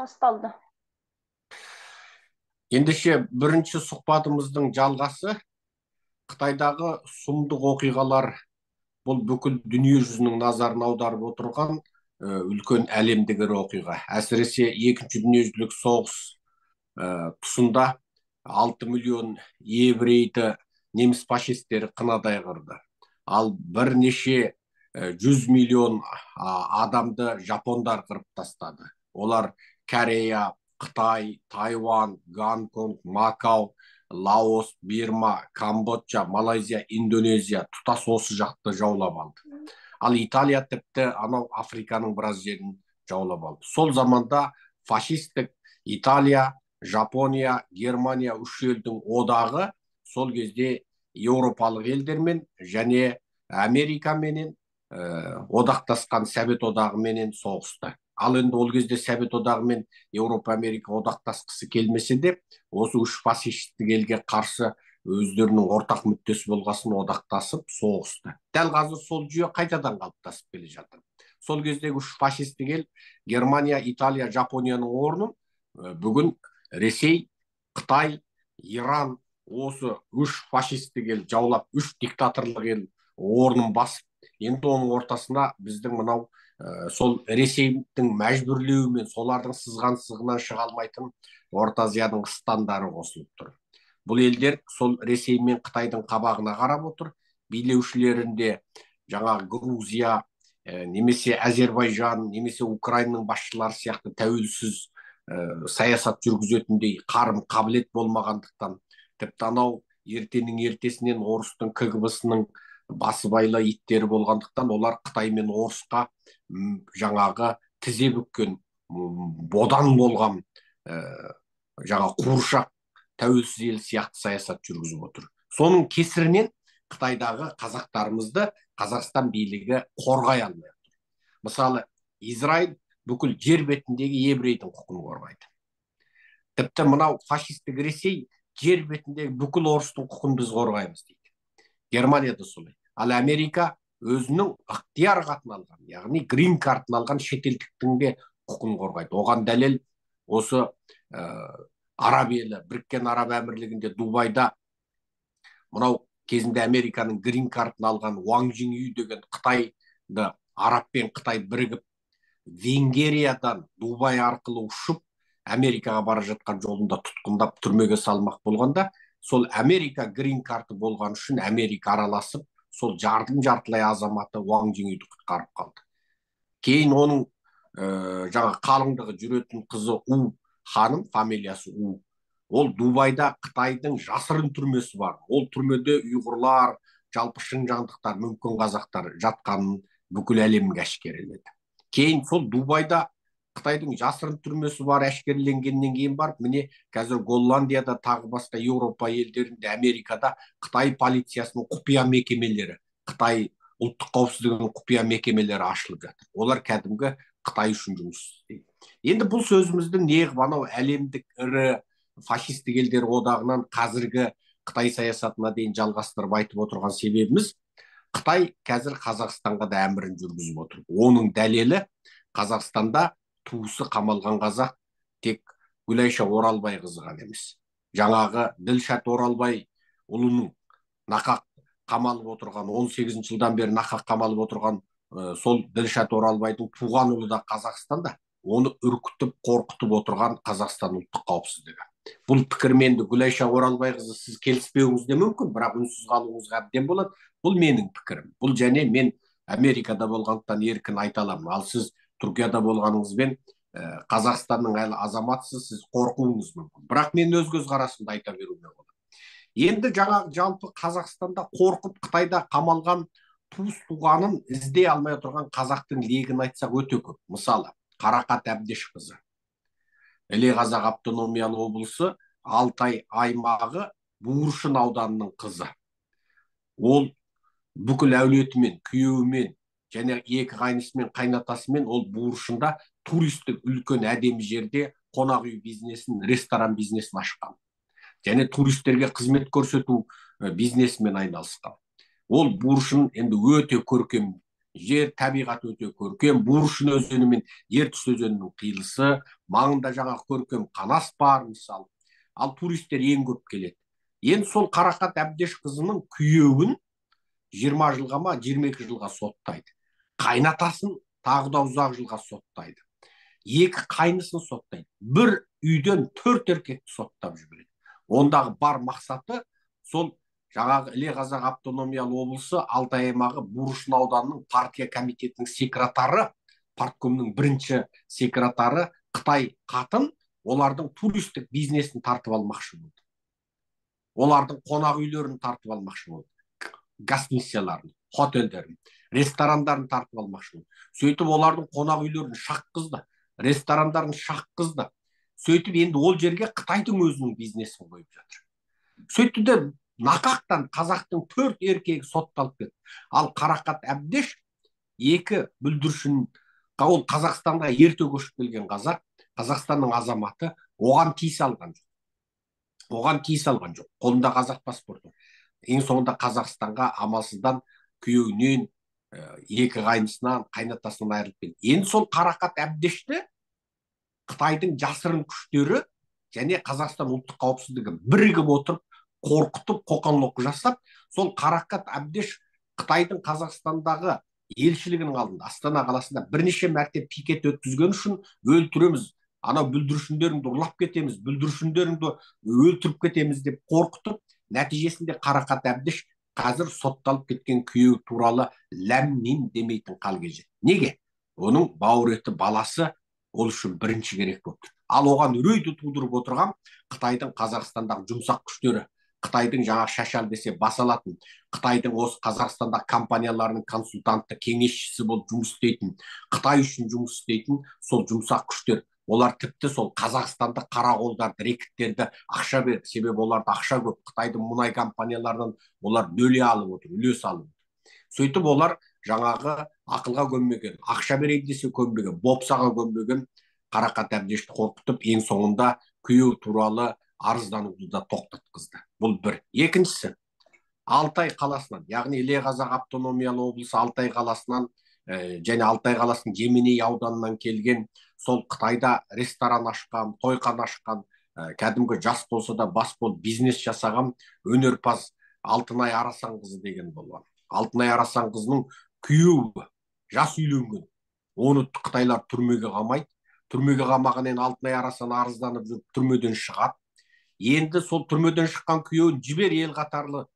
Басталды. Ендеше бірінші сұхбатымыздың жалғасы Қытайдағы сұмдық оқиғалар бұл бүкіл дүние жүзінің назарын аударып отырған үлкен әлемдік ірі оқиға. Әсіресе екінші дүниежүзілік соғыс тұсында 6 миллион еврейді неміс фашистері қынадай қырды. Ал бірнеше 100 миллион адамды жапондар қырып тастады. Олар Корея, Қытай, Тайвань, Гонконг, Макао, Лаос, Бирма, Камбоджа, Малайзия, Индонезия тұтас осы жақты жаулап алды. Ал Италия тіпті анау Африканың біраз жерін жаулап алды. Сол заманда фашистік Италия, Жапония, Германия үш елдің одағы сол кезде еуропалық елдермен және Америкаменен одақтасқан Совет одағыменен соғысты. Ал енді ол кезде Совет одағы мен Еуропа, Америка одақтасқысы келмесе де, осы үш фашистік елге қарсы өздерінің ортақ мүддесі болғасын одақтасып соғысты. Дәл қазір сол жүйе қайтадан қалыптасып келе жатыр. Сол кездегі үш фашистік ел Германия, Италия, Жапонияның орнын бүгін Ресей, Қытай, Иран осы үш фашистік ел жаулап, үш диктаторлық ел орнын басып, енді оның ортасына біздің мынау сол Ресейдің мәжбүрлеуімен солардың сызған сызығынан шыға алмайтын Орта Азияның стандары қосылып тұр. Бұл елдер сол Ресей мен Қытайдың қабағына қарап отыр. Билеушілерінде жаңағы Грузия, немесе Әзербайжан, немесе Украинаның басшылары сияқты тәуелсіз саясат жүргізетіндей қарым қабілет болмағандықтан, тіпті анау ертенің ертесінен орыстың КГБ-сының басыбайлы иттері болғандықтан олар Қытай мен Орысқа жаңағы тізе бүккен бодан болған жаңа қуыршақ тәуелсіз ел сияқты саясат жүргізіп отыр. Соның кесірінен Қытайдағы қазақтарымызды Қазақстан билігі қорғай алмай отыр. Мысалы, Израиль бүкіл жер бетіндегі еврейдің құқын қорғайды. Тіпті мынау фашистік Ресей жер бетіндегі бүкіл орыстың құқын біз қорғаймыз дейді. Германияда солай. Ал Америка өзінің ықтияр хатын алған, яғни грин картын алған шетелдіктің де құқын қорғайды. Оған дәлел осы Араб елі, Біріккен Араб Әмірлігінде Дубайда мынау кезінде Американың грин картын алған Уаң Жиңүй деген Қытайды, Араб пен Қытай бірігіп, Венгериядан Дубай арқылы ұшып, Америкаға бара жатқан жолында тұтқындап түрмеге салмақ болғанда, сол Америка грин карты болған үшін Америка араласып, сол жартылай азаматы Уаң Жиңүйді құтқарып қалды. Кейін оның жаңа қалыңдығы жүретін қызы У ханым, фамилиясы У. Ол Дубайда Қытайдың жасырын түрмесі бар. Ол түрмеде ұйғырлар, жалпы шыңжаңдықтар, мүмкін қазақтар жатқанын бүкіл әлемге әшкереледі. Кейін сол Дубайда Қытайдың жасырын түрмесі бар әшкереленгеннен кейін барып, міне қазір Голландияда, тағы басқа Еуропа елдерінде, Америкада Қытай полициясының құпия мекемелері, Қытай ұлттық қауіпсіздігінің құпия мекемелері ашылып жатыр. Олар кәдімгі Қытай үшін жұмыс істейді. Енді бұл сөзіміздің неғып анау әлемдік ірі фашистік елдер одағынан қазіргі Қытай саясатына дейін жалғастырып айтып отырған себебіміз, Қытай қазір Қазақстанға да әмірін жүргізіп отыр. Оның дәлелі Қазақстанда туысы қамалған қазақ тек Гүлайша Оралбайқызы ғана емес. Жаңағы Ділшат Оралбай ұлының нақақ қамалып отырған, 18 жылдан бері нақақ қамалып отырған сол Ділшат Оралбайдың туған ұлы да Қазақстанда, оны үркітіп, қорқытып отырған Қазақстан ұлттық қауіпсіздігі. Бұл пікірмен Гүлайша Оралбайқызы сіз келіспеуіңіз де мүмкін, бірақ үнсіз қалуыңызға әбден болады. Бұл менің пікірім. Бұл және мен Америкада болғандықтан еркін айта аламын. Ал сіз Түркияда болғаныңызбен Қазақстанның әлі азаматсыз, сіз қорқуыңыз мүмкін. Бірақ мен өз көзқарасымды айта беруіме болады. Енді жалпы Қазақстанда қорқып Қытайда қамалған туыс-туғанын іздей алмай отырған қазақтың легін айтсақ өте көп. Мысалы, Қарақат Әбдешқызы, Іле Қазақ автономиялы облысы Алтай аймағы Буыршын ауданының қызы. Ол бүкіл әулетімен, күйеуімен және екі қайнысымен, қайнатасымен ол Буыршында туристік үлкен әдемі жерде қонақ үй бизнесін, ресторан бизнесін ашқан. Және туристерге қызмет көрсету бизнесімен айналысқан. Ол Буыршын енді өте көркем жер табиғат өте көркем, Буршын өзені мен Ертіс өзенінің қиылысы, маңында жаңағы көркем Қанас бар мысалы. Ал туристер ең көп келеді. Енді сол Қарақат Әбдешқызының күйеуін 20 жылға ма 22 жылға соттайды. Қайнатасын тағы да ұзақ жылға соттайды. Екі қайнысын соттайды. Бір үйден 4 еркекті соттап жібереді. Ондағы бар мақсаты сол жаңағы Іле Қазақ автономиялы облысы Алтай аймағы Буршын ауданының партия комитетінің секретары, парткомның бірінші секретары Қытай қатын олардың туристік бизнесін тартып алмақшы болды. Олардың қонақ үйлерін тартып алмақшы болды. Гостиницаларын, хотелдерін, ресторандарын тартып алмақшы болды. Сөйтіп олардың қонақ үйлерін шаққызды, ресторандарын шаққызды. Сөйтіп енді ол жерге Қытайдың өзінің бизнесін қойып жатыр. Сөйтті де нақақтан қазақтың 4 еркегі сотталып кетті. Ал Қарақат Әбдеш екі бүлдіршін, ол Қазақстанға ерте көшіп келген қазақ, Қазақстанның азаматы, оған тиіс алған жоқ. Қолында қазақ паспорты. Ең соңында Қазақстанға амалсыздан күйеуінен, екі қайнысынан, қайнатасынан айырылып келді. Енді сол Қарақат Әбдешті Қытайдың жасырын күштері және Қазақстан ұлттық қауіпсіздігі бірігіп отырып, қорқытып, қоқан-лоққы жасап, сол Қарақат Әбдеш Қытайдың Қазақстандағы елшілігінің алдында, Астана қаласында бірнеше мәрте пикет өткізген үшін өлтіреміз, анау бүлдіршіндеріңді ұрлап кетеміз, бүлдіршіндеріңді өлтіріп кетеміз деп қорқытып, нәтижесінде Қарақат Әбдеш қазір сотталып кеткен күйеуі туралы ләм-мим демейтін халге жетті. Неге? Оның бауыр еті баласы ол үшін бірінші керек болып тұр. Ал оған үрейді тудырып отырған Қытайдың Қазақстандағы жұмсақ күштері, Қытайдың жаңа шашал десе бас алатын, Қытайдың осы Қазақстандағы компанияларының консультанты, кеңесшісі болып жұмыс істейтін, Қытай үшін жұмыс істейтін сол жұмсақ күштер. Олар тіпті сол Қазақстандық қарақолдарды, рекеттерді ақша беріп, себебі оларда ақша көп. Қытайдың мұнай компанияларынан олар бөле алып отыр, үлес алып отыр. Сөйтіп олар жаңағы ақылға көнбеген, ақша берейін десе көнбеген, бопсаға көнбеген Қарақат Әбдешті қорқытып, ең соңында күйеу туралы арыздануды да тоқтатқызды. Бұл бір. Екіншісі, Алтай қаласынан, яғни Іле Қазақ автономиялы облысы Алтай қаласынан және Алтай қаласының Жеменей ауданынан келген, сол Қытайда ресторан ашқан, тойхан ашқан, кәдімгі жас болса да бас болып бизнес жасаған өнерпаз Алтынай Арасанқызы деген болған. Алтынай Арасанқызының күйеуі жас үйленген. Оны Қытайлар түрмеге қамайды. Түрмеге қамағаннан Алтынай Арасан арызданып жүріп түрмеден шығады. Енді сол түрмеден шыққан күйеуін жібер, ел қатарлы,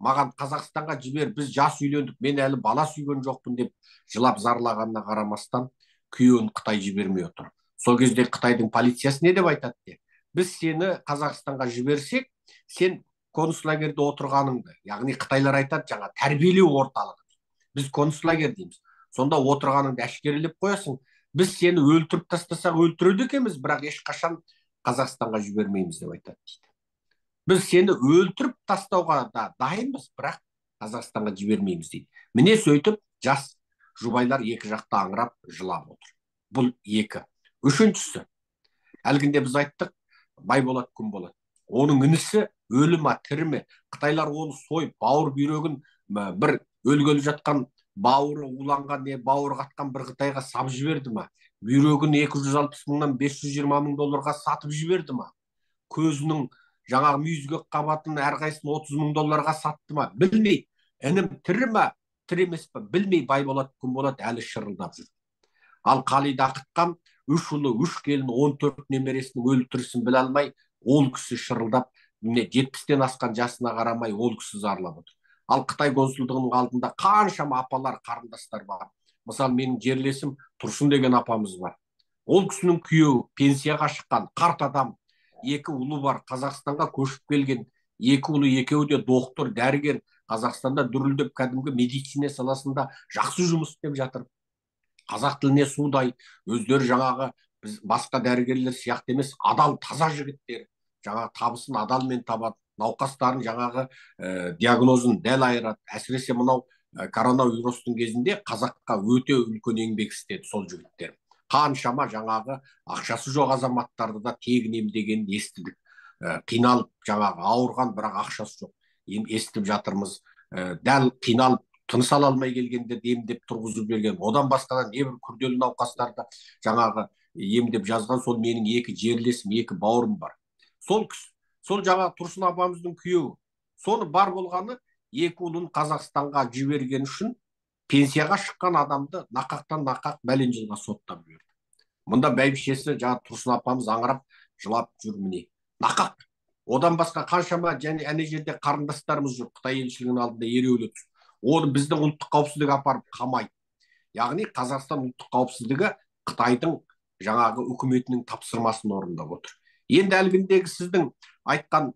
маған Қазақстанға жібер, біз жас үйлендік, мен әлі бала сүйген жоқпын деп жылап зарлағанына қарамастан күйеуін Қытай жібермей отыр. Сол кезде Қытайдың полициясы не деп айтады? Біз сені Қазақстанға жіберсек, сен концлагерде отырғаныңды, яғни Қытайлар айтады жаңа тәрбиелеу орталығы. Біз концлагер дейміз. Сонда отырғаныңды әшкерелеп қоясың. Біз сені өлтіріп тастасақ өлтіреді екенбіз, бірақ ешқашан Қазақстанға жібермейміз деп айтады дейді. Біз сені өлтіріп тастауға да дайынбыз, бірақ Қазақстанға жібермейміз дейді. Міне сөйтіп жас жұбайлар екі жақта аңырап жылап отыр. Бұл екі. Үшіншісі, әлгінде біз айттық, Байболат Күнболат. Оның інісі өлі ма, тірі ме? Қытайлар оны сойып, бауыр бүйрегін бір өлгелі жатқан бауыры уланған не бауыр қатқан бір Қытайға сап жіберді ма? Бүйрегін 260 мыңнан 520 мың долларға сатып жіберді ма? Көзінің жаңағы мүйізгек қабатын әрқайсысын 30 мың долларға сатты ма? Білмей. Інім тірі ма, тірі емес пе? Білмей Байболат Күнболат әлі шырылдап жүр. Ал Қалида Ақытқан 3 ұлы, 3 келін, 14 немересінің өлтірісін біле алмай, ол кісі шырылдап, 70-тен асқан жасына қарамай, ол кісі зарлап отыр. Ал Қытай консулдығының алдында қаншама апалар, қарындастар бар. Мысалы, менің жерлесім Тұрсын деген апамыз бар. Ол кісінің күйеуі пенсияға шыққан қарт адам, 2 ұлы бар, Қазақстанға көшіп келген, 2 ұлы, екеуі де доктор, дәрігер, Қазақстанда дүрілдеп кәдімгі медицина саласында жақсы жұмыс істеп жатыр. Қазақ тіліне судай, өздері жаңағы біз басқа дәрігерлер сияқты емес, адал, таза жігіттер, жаңағы табысын адалмен табады, науқастарын жаңағы диагнозын дәл айырады. Әсіресе мынау коронавирустың кезінде қазаққа өте үлкен еңбек істеді сол жігіттер. Қаншама жаңағы ақшасы жоқ азаматтарды да тегін емдегенін естідік. Қиналып жаңағы ауырған, бірақ ақшасы жоқ. Естіп жатырмыз. Дәл қиналып тыныс ала алмай келгенде емдеп тұрғызып берген. Одан басқа да небір күрделі науқастарды жаңағы емдеп жазған сол менің екі жерлесім, екі бауырым бар. Сол сол жаңағы Тұрсын апамыздың күйеуі. Соны бар болғаны екі ұлын Қазақстанға жіберген үшін пенсияға шыққан адамды нақақтан нақақ бәлен жылға соттап жіберді. Мұнда бәйбішесі жаңа Тұрсын апамыз аңырап жылап жүр міне. Нақақ. Одан басқа қаншама және ана жерде қарындастарымыз жүр Қытай елшілігінің алдында ереуілі түсіп. Оны біздің ұлттық қауіпсіздік апарып қамайды. Яғни Қазақстан ұлттық қауіпсіздігі Қытайдың жаңағы үкіметінің тапсырмасын орындап отыр. Енді әлгіндегі сіздің айтқан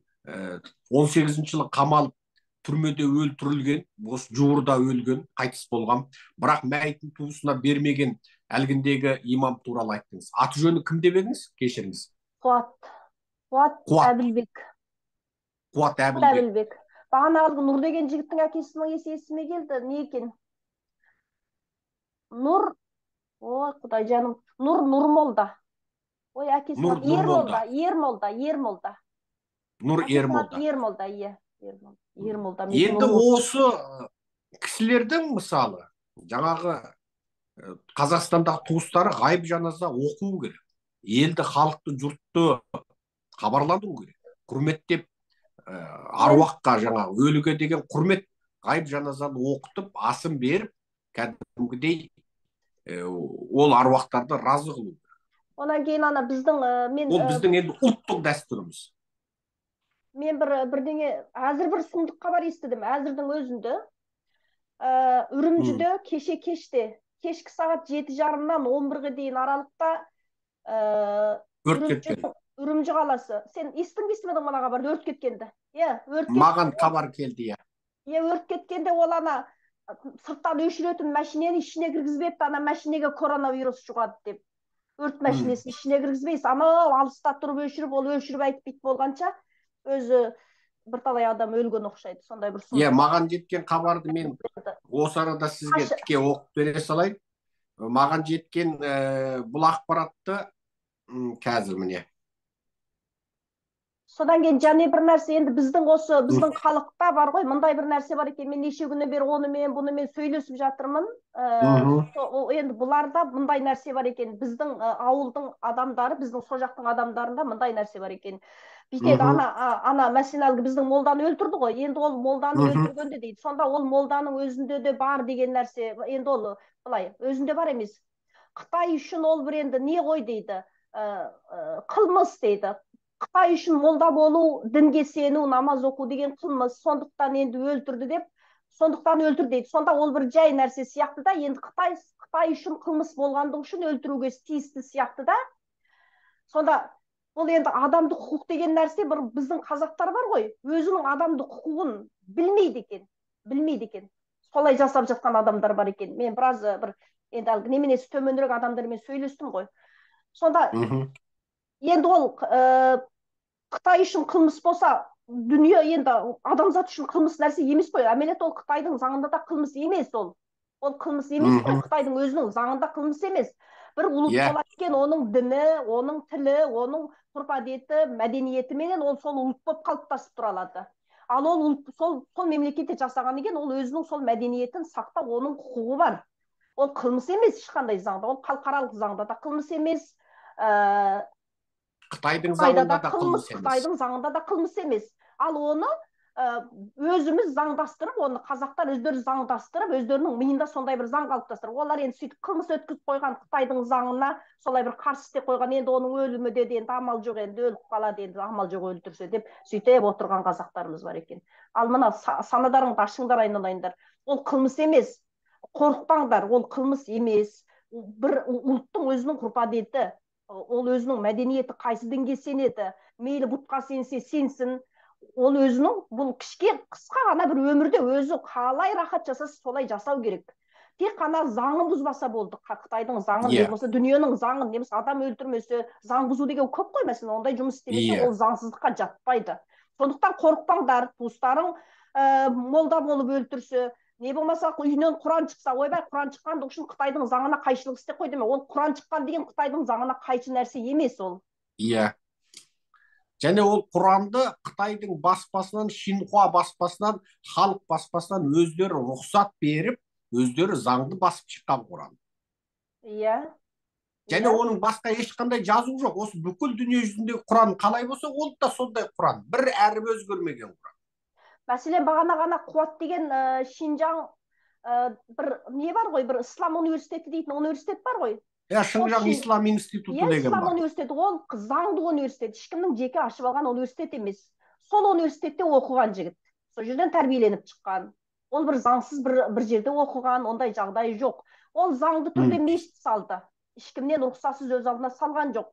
18 жылы қамалып түрмеде өлтірілген, осы жуырда өлген, қайтыс болған, бірақ мәйітін туысына бермеген әлгіндегі имам туралы айттыңыз. Аты жөні кім деп едіңіз? Кешіріңіз. Қуат Әбілбек. Қуат Әбілбек. Бағанағы Нұр деген жігіттің әкесінің есіме келді. Не екен? Нұр, ой құдай жаным, Нұрмолда. Ой, әкесі Ермолда. Нұр Ермолда. Ермолда, иә. Ермолда. Енді осы кісілердің мысалы жаңағы Қазақстандағы туыстары ғайып жаназа оқу керек. Елді, халықты, жұртты хабарландыру керек. Құрметтеп, аруаққа жаңағы өліге деген құрмет, ғайып жаназаны оқытып, асын беріп, кәдімгідей ол аруақтарды разы қылу. Онан кейін ана біздің ол біздің енді ұлттық дәстүріміз. Мен бірдеңе әзір бір сұмдық хабар естідім. Әзірдің өзінде Үрімжіде кешкі сағат 7:30-нан 11-ге дейін аралықта өрт кеткен. Үрімжі қаласы. Сен естің бе естімедің мына хабарды, өрт кеткенді? Маған хабар келді, өрт кеткенде ол ана сырттан өшіретін машинені ішіне кіргізбепті, ана машинеге коронавирус жұғады деп. Өрт машинесін ішіне кіргізбейсіз, анау алыста тұрып өшіріп, ол өшіріп айтпейді болғанша өзі бірталай адам өлген ұқсайды. Сондай бір сұмдық. Маған жеткен хабарды мен осы арада сізге тіке оқып бере салайын. Маған жеткен бұл ақпаратты қазір міне. Содан кейін және бір нәрсе, енді біздің халықта бар ғой, мындай бір нәрсе бар екен. Мен неше күні бері бұнымен сөйлесіп жатырмын. Енді бұларда мындай нәрсе бар екен. Біздің ауылдың адамдары, біздің сол жақтың адамдарында мындай нәрсе бар екен. Бүйтеді, ана мәселе біздің молданы өлтірді ғой. Енді ол молданы өлтіргенде дейді. Сонда ол молданың өзінде де бар деген нәрсе. Енді ол былай, өзінде бар емес. Қытай үшін ол бір енді не ғой дейді. Қылмыс дейді. Қытай үшін молда болу, дінге сену, намаз оқу деген қылмыс, сондықтан енді өлтірді деп, сондықтан өлтір дейді. Сонда ол бір жай нәрсе сияқты да, енді Қытай үшін қылмыс болғандығы үшін өлтіруге тиісті сияқты да. Сонда ол енді адамдық құқық деген нәрсе, бір біздің қазақтар бар ғой, өзінің адамдық құқығын білмейді екен. Солай жасап жатқан адамдар бар екен. Мен біраз енді әлгі неменесі төменірек адамдармен сөйлестім ғой. Сонда енді ол Қытай үшін қылмыс болса, дүние енді адамзат үшін қылмыс нәрсе емес қой. Әмелет ол Қытайдың заңында да қылмыс емес ол. Ол қылмыс емес қой, Қытайдың өзінің заңында қылмыс емес. Бір ұлт болады екен, оның діні, оның тілі, оның ғұрп-әдеті, мәдениеті менен ол сол ұлт болып қалыптасып тұра алады. Ал ол ұлт сол мемлекетте жасаған екен, ол өзінің сол мәдениетін сақтау, оның құқығы бар. Ол қылмыс емес ешқандай заңда, ол халықаралық заңда да қылмыс емес. Қытайдың заңында да қылмыс емес. Ал оны өзіміз заңдастырып, оны қазақтар өздері заңдастырып, өздерінің миында сондай бір заң қалыптастырып, олар енді сөйтіп қылмыс өткізіп қойған Қытайдың заңына солай бір қарсы істеп қойған, енді оның өлімі де енді амал жоқ, енді өліп қалады, енді амал жоқ өлтірсе деп сөйтіп отырған қазақтарымыз бар екен. Ал мына санадарыңды ашыңдар, айналайындар. Ол қылмыс емес. Қорықпаңдар, ол қылмыс емес. Бір ұлттың өзінің ғұрп-әдеті, ол өзінің мәдениеті, қайсы дінге сенеді, мейлі бұтқа сенсе сенсін, ол өзінің бұл қысқа ғана бір өмірде өзі қалай рахат жасаса солай жасау керек. Тек қана заңын бұзбаса болды. Қытайдың заңын, немесе дүниенің заңын, немесе адам өлтірмесе, заң бұзу деген көп қой, мәселен, ондай жұмыс істемесе, ол заңсыздыққа жатпайды. Сондықтан қорықпаңдар, туыстарың молда болып өлтірсе, не болмаса үйінен Құран шықса, ойбай, Құран шыққандығы үшін Қытайдың заңына қайшылық істеп қой деме. Ол Құран шыққан деген Қытайдың заңына қайшы нәрсе емес ол. және ол Құранды Қытайдың баспасынан, Шинхуа баспасынан, халық баспасынан өздері рұқсат беріп, өздері заңды басып шыққан Құран. Иә. Және оның басқа ешқандай жазу жоқ. Осы бүкіл дүние жүзіндегі Құран қалай болса, ол да сондай Құран. Бір әріп өзгермеген Құран. Мәселен, бағана ғана Қуат деген Шинжаң бір не бар ғой, бір ислам университеті дейтін университет бар ғой. Шыңжаң ислам институты деген ислам бар. университеті, ол заңды университет, ешкімнің жеке ашып алған университет емес. Сол университетте оқыған жігіт, сол жерден тәрбиеленіп шыққан. Ол бір заңсыз бір жерде оқыған, ондай жағдай жоқ. Ол заңды түрде мешіт салды. Ешкімнен рұқсатсыз өз алдына салған жоқ.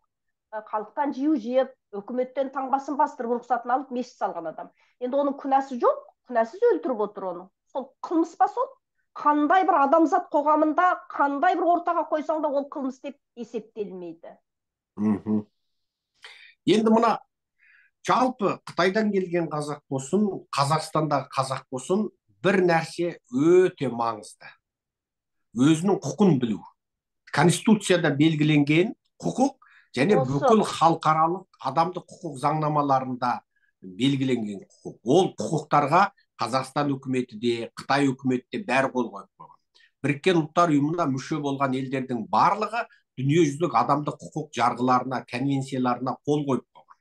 Халықтан жиу жиып, үкіметтен таңбасын бастырып рұқсатын алып мешіт салған адам. Енді оның күнәсі жоқ, күнәсіз өлтіріп отыр оны. Сол қылмыс па сол? Қандай бір адамзат қоғамында, қандай бір ортаға қойсаң да ол қылмыс деп есептелмейді. Енді мына жалпы Қытайдан келген қазақ болсын, Қазақстандағы қазақ болсын, бір нәрсе өте маңызды. Өзінің құқын білу. Конституцияда белгіленген құқық және бүкіл халықаралық адамдық құқық заңнамаларында белгіленген құқық. Ол құқықтарға Қазақстан үкіметі де, Қытай үкіметі де бәрі қол қойып қойған. Біріккен ұлттар ұйымына мүше болған елдердің барлығы дүниежүзілік адамдық құқық жарғыларына, конвенцияларына қол қойып қойған.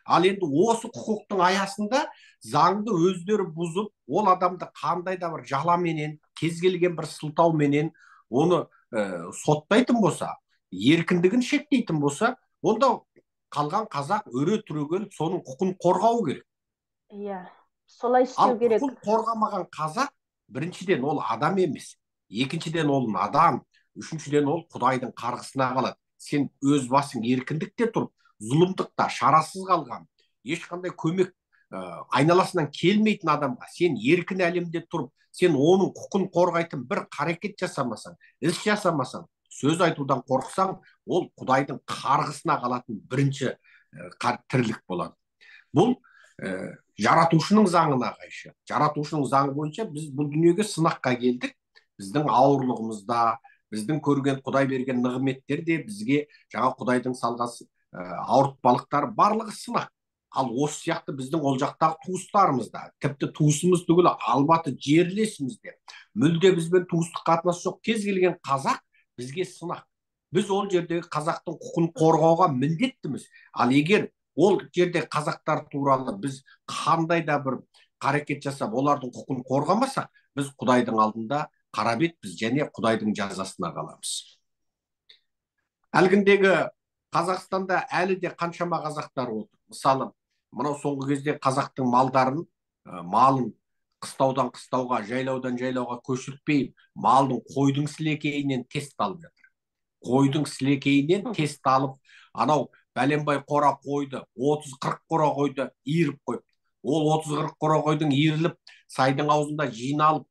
Ал енді осы құқықтың аясында заңды өздері бұзып, ол адамды қандай да бір жаламенен, кез келген бір сылтауменен оны соттайтын болса, еркіндігін шектейтін болса, онда қалған қазақ өре түрегеліп соның құқын қорғау керек. Иә, солай істеу керек. Ал құқын қорғамаған қазақ, біріншіден ол адам емес, екіншіден ол надан, үшіншіден ол Құдайдың қарғысына қалады. Сен өз басың еркіндікте тұрып, зұлымдықта шарасыз қалған, ешқандай көмек айналасынан келмейтін адамға сен еркін әлемде тұрып, сен оның құқын қорғайтын бір қарекет жасамасаң, іс жасамасаң, сөз айтудан қорықсаң, ол Құдайдың қарғысына қалатын бірінші тірлік болады. Бұл жаратушының заңына қайшы. Жаратушының заңы бойынша біз бұл дүниеге сынаққа келдік. Біздің ауырлығымызда, біздің көрген Құдай берген нығметтер де бізге жаңа Құдайдың салған ауыртпалықтар барлығы сынақ. Ал осы сияқты біздің ол жақтағы туыстарымыз да, тіпті туысымыз түгілі албаты жерлесіміз де, мүлде бізбен туыстық қатынасы жоқ кез келген қазақ бізге сынақ. Біз ол жердегі қазақтың құқын қорғауға міндеттіміз. Ал егер ол жерде қазақтар туралы біз қандай да бір қарекет жасап, олардың құқын қорғамасақ, біз Құдайдың алдында қара бетпіз және Құдайдың жазасына қаламыз. Әлгіндегі Қазақстанда әлі де қаншама қазақтар отыр. Мысалы, мынау соңғы кезде қазақтың малын қыстаудан қыстауға, жайлаудан жайлауға көшіртпей, малдың қойдың сілекейінен тест алып жатыр. Қойдың сілекейінен тест алып, анау бәленбай қора қойды, 30-40 қора қойды иіріп қойып. Ол 30-40 қора қойдың иіріліп, сайдың аузында жиналып,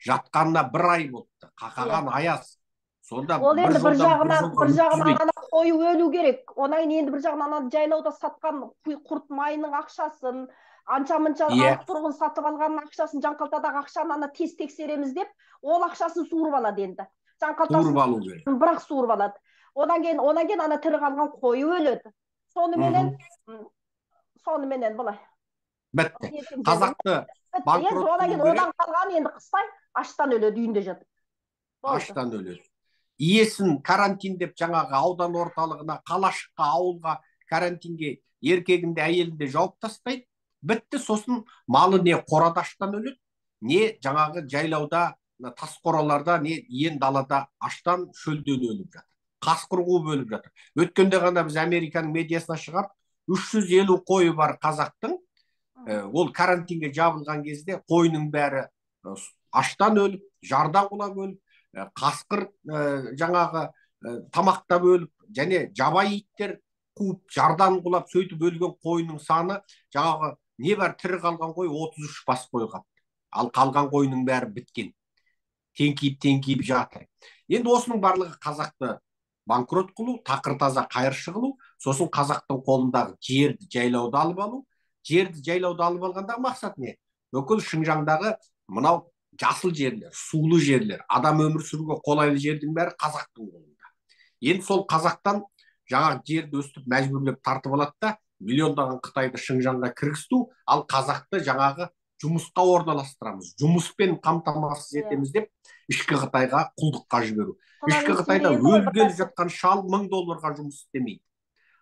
жатқанына бір ай болыпты. Қақаған аяз. Сонда ол енді бір жағынан ана қойы өлу керек. Онан енді бір жағынан ана жайлауда сатқан құрт майының ақшасын, анша-мынша алық тұрғын сатып алған ақшасын, жанқалтадағы ақшаны ана тез тексереміз деп, ол ақшасын суырып алады енді. Суырып алу керек. Бірақ суырып алады. Одан кейін ана тірі қалған қойы өледі. Сонымен былай. Бітті. Қазақты банкрот қылу керек. Одан қалған енді қыстай аштан өледі, үйінде жатып. Аштан өледі. Иесін карантиндеп жаңағы аудан орталығына, қалашыққа, ауылға карантинге еркегінде, әйелінде жауып тастайды. Бітті. Сосын малы не қорада аштан өледі, не жаңағы жайлауда, тас қораларда, не ен далада аштан, шөлден өліп жатыр. Қасқыр қуып өліп жатыр. Өткенде ғана біз Американың медиасына шығарып, 350 қойы бар қазақтың, ол карантинге жабылған кезде қойының бәрі аштан өліп, жардан құлап өліп, қасқыр жаңағы тамақтап өліп, және жабайы иттер қуып, жардан құлап, сөйтіп өлген қойының саны жаңағы не бар, тірі қалған қой 33 бас қой қалды. Ал қалған қойының бәрі біткен. Теңкиіп жатыр. Енді осының барлығы қазақты банкрот қылу, тақыр таза қайыршы қылу, сосын қазақтың қолындағы жерді жайлауды алып алу. Жерді жайлауды алып алғандағы мақсат не? Бүкіл Шыңжаңдағы мынау жасыл жерлер, сулы жерлер, адам өмір сүруге қолайлы жердің бәрі қазақтың қолында. Енді сол қазақтан жаңағы жерді өстіп мәжбүрлеп тартып алады да, миллиондаған Қытайды Шыңжаңға кіргізту, ал қазақты жаңағы жұмысқа орналастырамыз, жұмыспен қамтамасыз етеміз деп ішкі Қытайға құлдыққа жіберу. Ішкі Қытайда өлгелі жатқан шал $1000 жұмыс істемейді.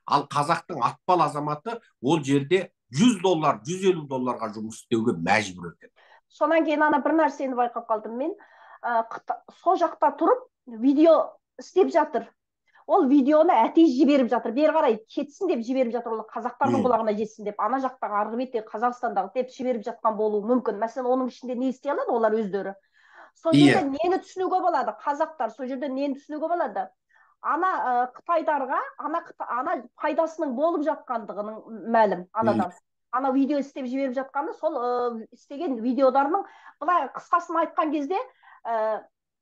Ал қазақтың атпал азаматы ол жерде $100, $150 жұмыс істеуге мәжбүр етеді. Сонан кейін бір нәрсені байқап қалдым мен. Сол жақта тұрып видео істеп жатыр. Ол видеоны әтей жіберіп жатыр. Бері қарай кетсін деп жіберіп жатыр. Ол қазақтардың құлағына жетсін деп. Ана жақтағы арғы бетте Қазақстандағы деп жіберіп жатқан болуы мүмкін. Мәселен, оның ішінде не істей алады олар өздері? Сол жерде нені түсінуге болады? Қазақтар сол жерде нені түсінуге болады? Ана Қытайдарға ана пайдасының болып жатқандығының мәлім анадан. Ана видео істеп жіберіп жатқаны сол істеген видеоларының, былай қысқасын айтқан кезде,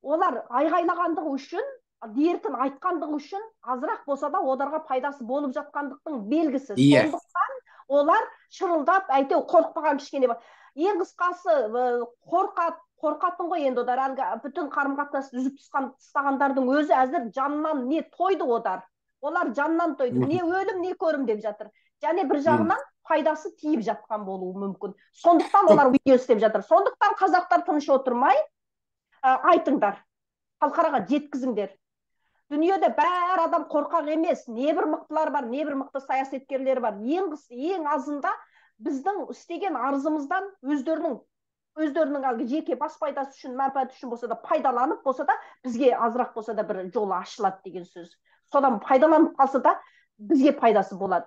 олар айғайлағандығы үшін, дертін айтқандығы үшін азырақ болса да оларға пайдасы болып жатқандықтың белгісі. Сондықтан олар шырылдап әйтеу қорықпаған кішкене бар. Ең қысқасы қорқатын ғой енді олар, әлгі бүтін қарым-қатынасты үзіп тастағандардың өзі әзір жанынан не тойды олар жанынан тойды, не өлім не көрім деп жатыр. Және бір жағынан пайдасы тиіп жатқан болуы мүмкін. Сондықтан олар видео істеп жатыр. Сондықтан қазақтар тыныш отырмай айтыңдар, халықараға жеткізіңдер. Дүниеде бәр адам қорқақ емес, небір мықтылар бар, небір мықты саясаткерлер бар. Ең азында біздің істеген арызымыздан өздерінің әлгі жеке бас пайдасы үшін, мәнфааты үшін болса да пайдаланып болса да, бізге азырақ болса да бір жолы ашылады деген сөз. Содан пайдаланып қалса да бізге пайдасы болады.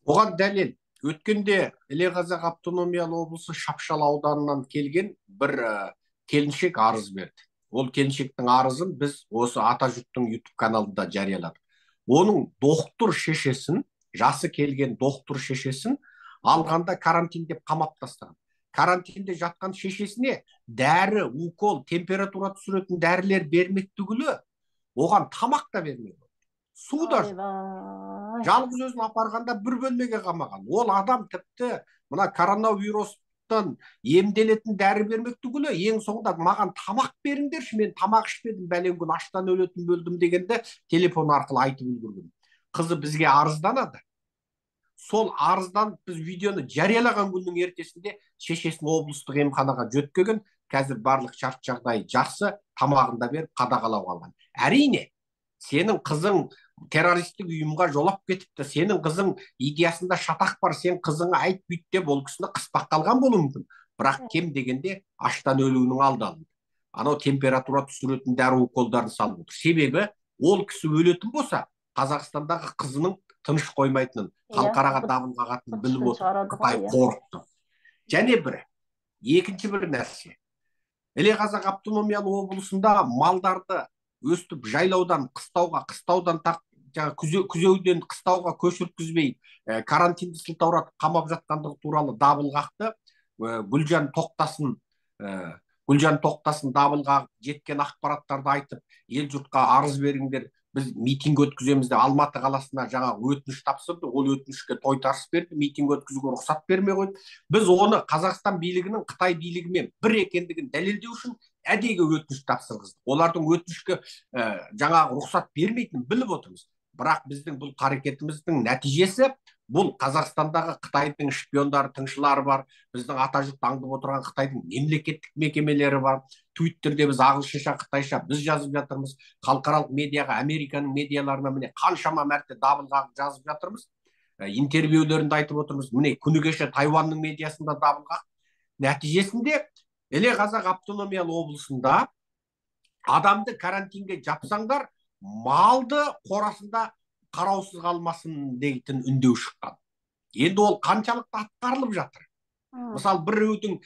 Оған дәлел, өткенде Іле Қазақ автономиялы облысы Шапшал ауданынан келген бір келіншек арыз берді. Ол келіншектің арызын біз осы Атажұрттың YouTube каналында жарияладық. Оның доктор шешесін, жасы келген доктор шешесін алғанда карантин деп қамап тастаған. Карантинде жатқан шешесіне дәрі, укол, температура түсіретін дәрілер бермек түгілі, оған тамақ та бермеді. Су да жоқ. Жалғыз өзін апарғанда бір бөлмеге қамаған. Ол адам тіпті мына коронавирустан емделетін дәрі бермек түгілі, ең соңында маған тамақ беріңдерші, мен тамақ ішпедім, бәлен күн аштан өлетін бөлдім дегенде телефон арқылы айтып үлгерген. Қызы бізге арызданады. Сол арыздан біз видеоны жариялаған күннің ертесінде шешесін облыстық емханаға жөткеген, қазір барлық шарт жағдай жақсы, тамағын да беріп қадағалауға алған. Әрине, сенің қызың террористік ұйымға жолап кетіпті, сенің қызың идеясында шатақ бар, сен қызыңа айт бүйт деп ол кісіні қыспақ қалған болуы мүмкін. Бірақ кем дегенде аштан өлуінің алды алынды. Анау температура түсіретін дәрі уколдарын салып отыр. Себебі ол кісі өлетін болса, Қазақстандағы қызының тыныш қоймайтынын, халықараға дабыл қағатынын біліп отыр. Қытай қорықты. Және екінші бір нәрсе. Іле Қазақ автономиялы облысында малдарды өстіп жайлаудан қыстауға, қыстаудан күзеуден қыстауға көшірткізбей, карантинді сылтауратып қамап жатқандығы туралы дабыл қақты. Гүлжан Тоқтасын дабыл қағып, жеткен ақпараттарды айтып, ел жұртқа арыз беріңдер, біз митинг өткіземіз деп Алматы қаласына жаңа өтініш тапсырды. Ол өтінішке тойтарыс берді, митинг өткізуге рұқсат бермей қойды. Біз оны Қазақстан билігінің Қытай билігімен бір екендігін дәлелдеу үшін әдейі өтініш тапсырғыздық. Олардың өтінішке жаңа рұқсат бермейтінін біліп отырмыз. Бірақ біздің бұл қарекетіміздің нәтижесі, бұл Қазақстандағы Қытайдың шпиондары, тыңшылары бар, біздің Атажұрт аңдып отырған Қытайдың мемлекеттік мекемелері бар. Твиттерде біз ағылшынша, қытайша біз жазып жатырмыз. Халықаралық медиаға, Американың медиаларына міне қаншама мәрте дабыл қағып жазып жатырмыз. Интервьюлерінде айтып отырмыз. Міне күні кеше Тайванның медиасында дабыл қағып. Нәтижесінде Іле Қазақ автономиялы облысында адамды карантинге жапсаңдар, малды қорасында қараусыз қалмасын дейтін үндеу шыққан. Енді ол қаншалықты атқарылып жатыр. Мысалы, біреудің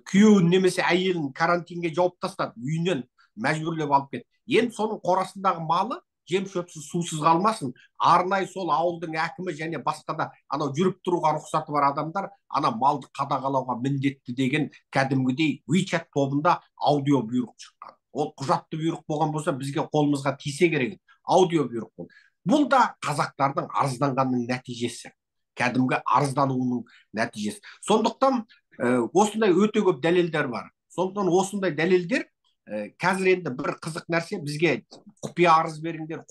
күйеуін немесе әйелін карантинге жауып тастады, үйінен мәжбүрлеп алып кетті. Енді соның қорасындағы малы жем шөпсіз, сусыз қалмасын. Арнайы сол ауылдың әкімі және басқа да анау жүріп тұруға рұқсаты бар адамдар ана малды қадағалауға міндетті деген кәдімгідей WeChat тобында аудио бұйрық шыққан. Ол құжатты бұйрық болған болса, бізге қолымызға тисе керек. Аудио бұйрық болды. Бұл да қазақтардың арызданғанның нәтижесі. Кәдімгі арыздануының нәтижесі. Сондықтан осындай өте көп дәлелдер бар. Сондықтан осындай дәлелдер қазір енді бір қызық нәрсе, бізге құпия арыз беріңдер,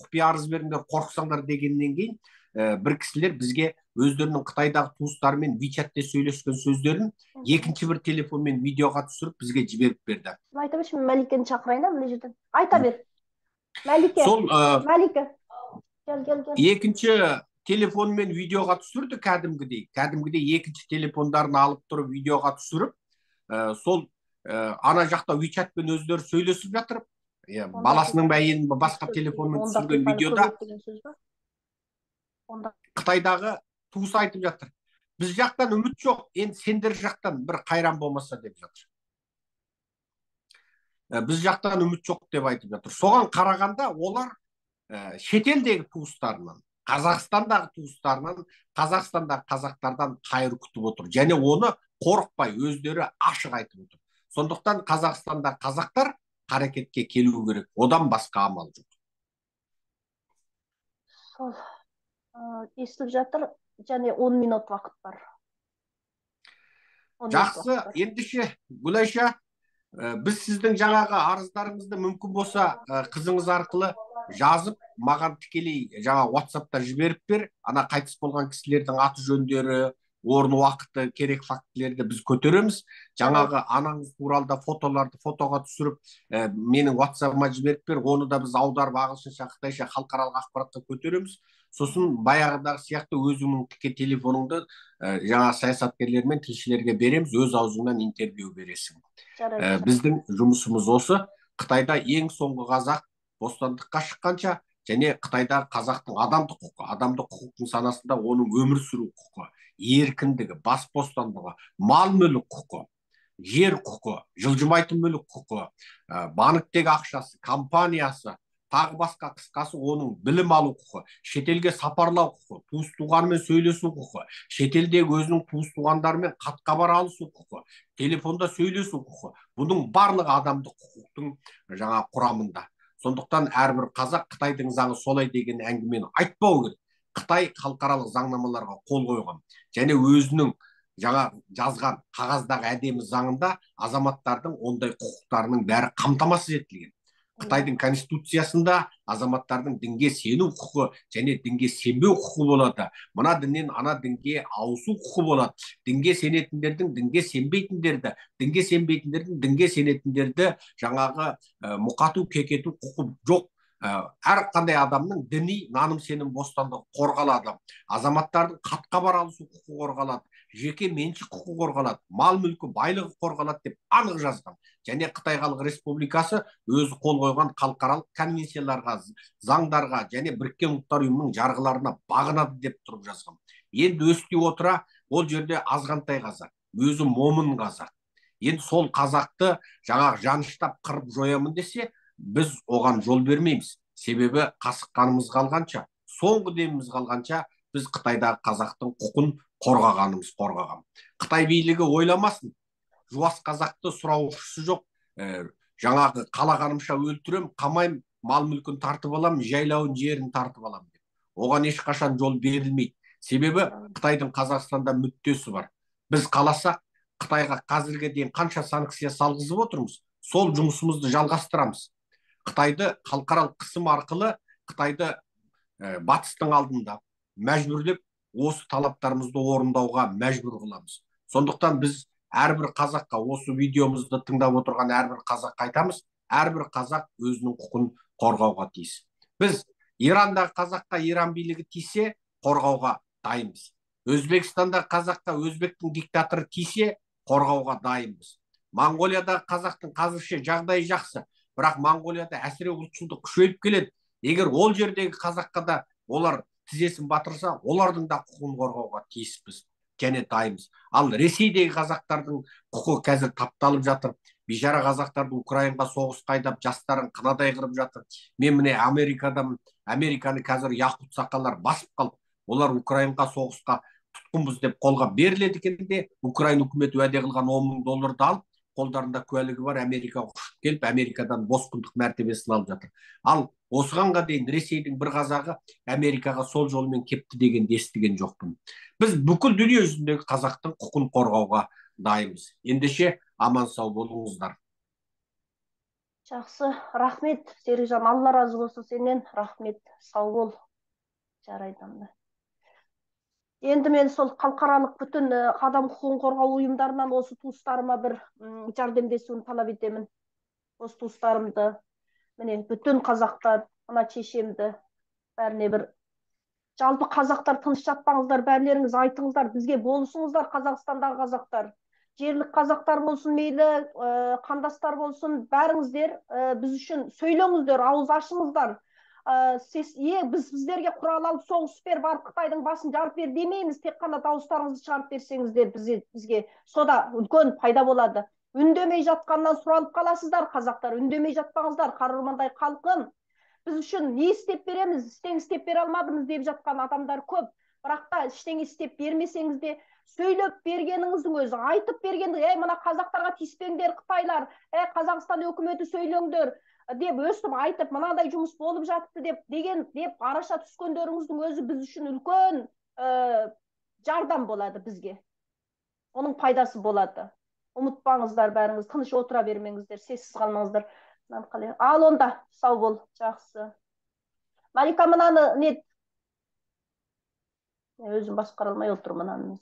қорықсаңдар дегеннен кейін бір кісілер бізге өздерінің Қытайдағы туыстарымен WeChat'те сөйлескен сөздерін екінші бір телефонмен видеоға түсіріп бізге жіберіп берді. Айта берші, мен Мәликені шақырайын мына жерден. Айта бер. Мәлике. Сол Мәлике. Гел. екінші телефонмен видеоға түсірді кәдімгідей екінші телефондарын алып тұрып видеоға түсіріп, сол ана жақта WeChatпен өздері сөйлесіп жатыр. Баласының бәйін басқа телефонмен түсірген видеода Қытайдағы туысы айтып жатыр. Біз жақтан үміт жоқ, енді сендер жақтан бір қайран болмаса деп жатыр. Біз жақтан үміт жоқ деп айтып жатыр. Соған қарағанда олар шетелдегі туыстарынан, Қазақстандағы туыстарынан, Қазақстандағы қазақтардан қайыр күтіп отыр. Және оны қорықпай өздері ашық айтып отыр. Сондықтан Қазақстанда қазақтар қарекетке келу керек. Одан басқа амал жоқ. Сол естіліп жатыр, және 10 минут вақыт бар. Жақсы, ендеше Гүлайша, біз сіздің жаңағы арыздарыңызды мүмкін болса қызыңыз арқылы жазып, маған тікелей жаңа WhatsApp'та жіберіп бер. Ана қайтыс болған кісілердің аты жөндері, орын уақыты, керек фактілерді біз көтереміз. Жаңағы анаңыз туралы фотоларды фотоға түсіріп, менің WhatsApp'ыма жіберіп бер. Оны да біз аударып ағылшынша, қытайша халықаралық ақпаратқа көтереміз. Сосын баяғыдағы сияқты өзіңнің тіке телефоныңды жаңа саясаткерлер мен тілшілерге береміз, өз аузыңнан интервью бересің. Біздің жұмысымыз осы. Қытайда ең соңғы қазақ бостандыққа шыққанша, және Қытайда қазақтың адамдық құқықтың санасында оның өмір сүру құқы, еркіндігі, бас бостандығы, мал мүлік құқы, жер құқы, жылжымайтын мүлік құқы, банктегі ақшасы, компаниясы, тағы басқа, қысқасы оның білім алу құқы, шетелге сапарлау құқы, туыс-туғанмен сөйлесу құқы, шетелдегі өзінің туыс-туғандарымен хат-хабар алысу құқы, телефонда сөйлесу құқы. Бұның барлығы адамдық құқықтың жаңа құрамында. Сондықтан әрбір қазақ Қытайдың заңы солай деген әңгімені айтпау керек. Қытай халықаралық заңнамаларға қол қойған, және өзінің жаңа жазған қағаздағы әдемі заңында азаматтардың ондай құқықтарының бәрі қамтамасыз етілген. Қытайдың конституциясында азаматтардың дінге сену құқы және дінге сенбеу құқы болады. Мына діннен ана дінге ауысу құқы болады. Дінге сенетіндердің дінге сенбейтіндерді, дінге сенбейтіндердің дінге сенетіндерді жаңағы мұқату, кекету құқы жоқ. Әрқандай адамның діни наным сенім бостандығы қорғалады. Азаматтардың хат-хабар алысу құқы қорғалады. Жеке меншік құқы қорғалады. Мал мүлкі байлығы қорғалады деп анық жазған. Және Қытай Халық Республикасы өзі қол қойған халықаралық конвенцияларға, заңдарға және Біріккен ұлттар ұйымының жарғыларына бағынады деп тұрып жазған. Енді өсти отыра, ол жерде азғантай қазақ, өзі момын қазақ. Енді сол қазақты жаңағы жаныштап қырып жоямын десе, біз оған жол бермейміз. Себебі қасық қанымыз қалғанша, соңғы деміміз қалғанша біз Қытайдағы қазақтың құқын қорғаған. Қытай билігі ойламасын, жуас қазақты сұраушысы жоқ, жаңағы қалағанымша өлтірем, қамайым, мал мүлкін тартып алам, жайлауын жерін тартып алам деп. Оған ешқашан жол берілмейді. Себебі Қытайдың Қазақстанда мүддесі бар. Біз қаласақ, Қытайға қазірге дейін қанша санкция салғызып отырмыз, сол жұмысымызды жалғастырамыз. Қытайды халықаралық қысым арқылы Қытайды батыстың алдында мәжбүрлеп, осы талаптарымызды орындауға мәжбүр қыламыз. Сондықтан біз әрбір қазаққа, осы видеомызды тыңдап отырған әрбір қазаққа айтамыз, әрбір қазақ өзінің құқын қорғауға тиіс. Біз Ирандағы қазаққа Иран билігі тисе, қорғауға дайынбыз. Өзбекстандағы қазаққа өзбектің диктаторы тисе, қорғауға дайынбыз. Моңғолиядағы қазақтың қазірше жағдайы жақсы, бірақ Моңғолияда әсіре ұлтшылдық күшейіп келеді. Егер ол жердегі қазаққа да олар тізесін батырса, олардың да құқын қорғауға тиіспіз және дайынбыз. Ал Ресейдегі қазақтардың құқы қазір тапталып жатыр. Бейшара қазақтарды Украинаға соғысқа айдап, жастарын қынадай қырып жатыр. Мен міне Американы қазір яқут сақалар басып қалды. Олар Украинаға соғысқа тұтқынбыз деп қолға беріледі екен де, Украина үкіметі уәде қылған $10,000 алып, қолдарында куәлігі бар, Америкаға ұшып келіп, Америкадан босқындық мәртебесін алып жатыр. Ал осығанға дейін Ресейдің бір қазағы Америкаға сол жолмен кепті дегенді естіген жоқпын. Біз бүкіл дүние жүзіндегі қазақтың құқын қорғауға дайынбыз. Ендеше аман сау болыңыздар. Жақсы, рахмет Серікжан, Алла разы болсын сенен, рахмет, сау бол. Жарайды. Енді мен сол халықаралық бүтін адам құқығын қорғау ұйымдарынан осы туыстарыма бір жәрдемдесуін талап етемін. Осы туыстарымды, міне бүтін қазақтар, мына шешемді, бәріне бір жалпы қазақтар тыныш жатпаңыздар, бәрлеріңіз айтыңыздар, бізге болысыңыздар, Қазақстандағы қазақтар. Жерлік қазақтар болсын мейлі, қандастар болсын, бәріңіздер біз үшін сөйлеңіздер, ауыз ашыңыздар. Біз сіздерге құрал алып соғыс бер, барып Қытайдың басын жарып бер демейміз, тек қана дауыстарыңызды шығарып берсеңіздер бізге сода үлкен пайда болады. Үндемей жатқаннан сұралып қаласыздар, қазақтар, үндемей жатпаңыздар, қаһармандай халқым. Біз үшін не істеп береміз, ештеңе істеп бере алмадыңыз деп жатқан адамдар көп. Бірақ та ештеңе істеп бермесеңіз де, сөйлеп бергеніңіздің өзі, айтып бергеніңіз, мына қазақтарға тиіспеңдер, қытайлар, Қазақстан өкіметі сөйлеңдер деп өстіп айтып, мынандай жұмыс болып жатты деп араша түскендеріңіздің өзі біз үшін үлкен жардам болады бізге. Оның пайдасы болады. Ұмытпаңыздар бәріңіз, тыныш отыра бермеңіздер, сессіз қалмаңыздар. Ал онда, сау бол, жақсы. Малика, мынаны өзім басқара алмай отырмын.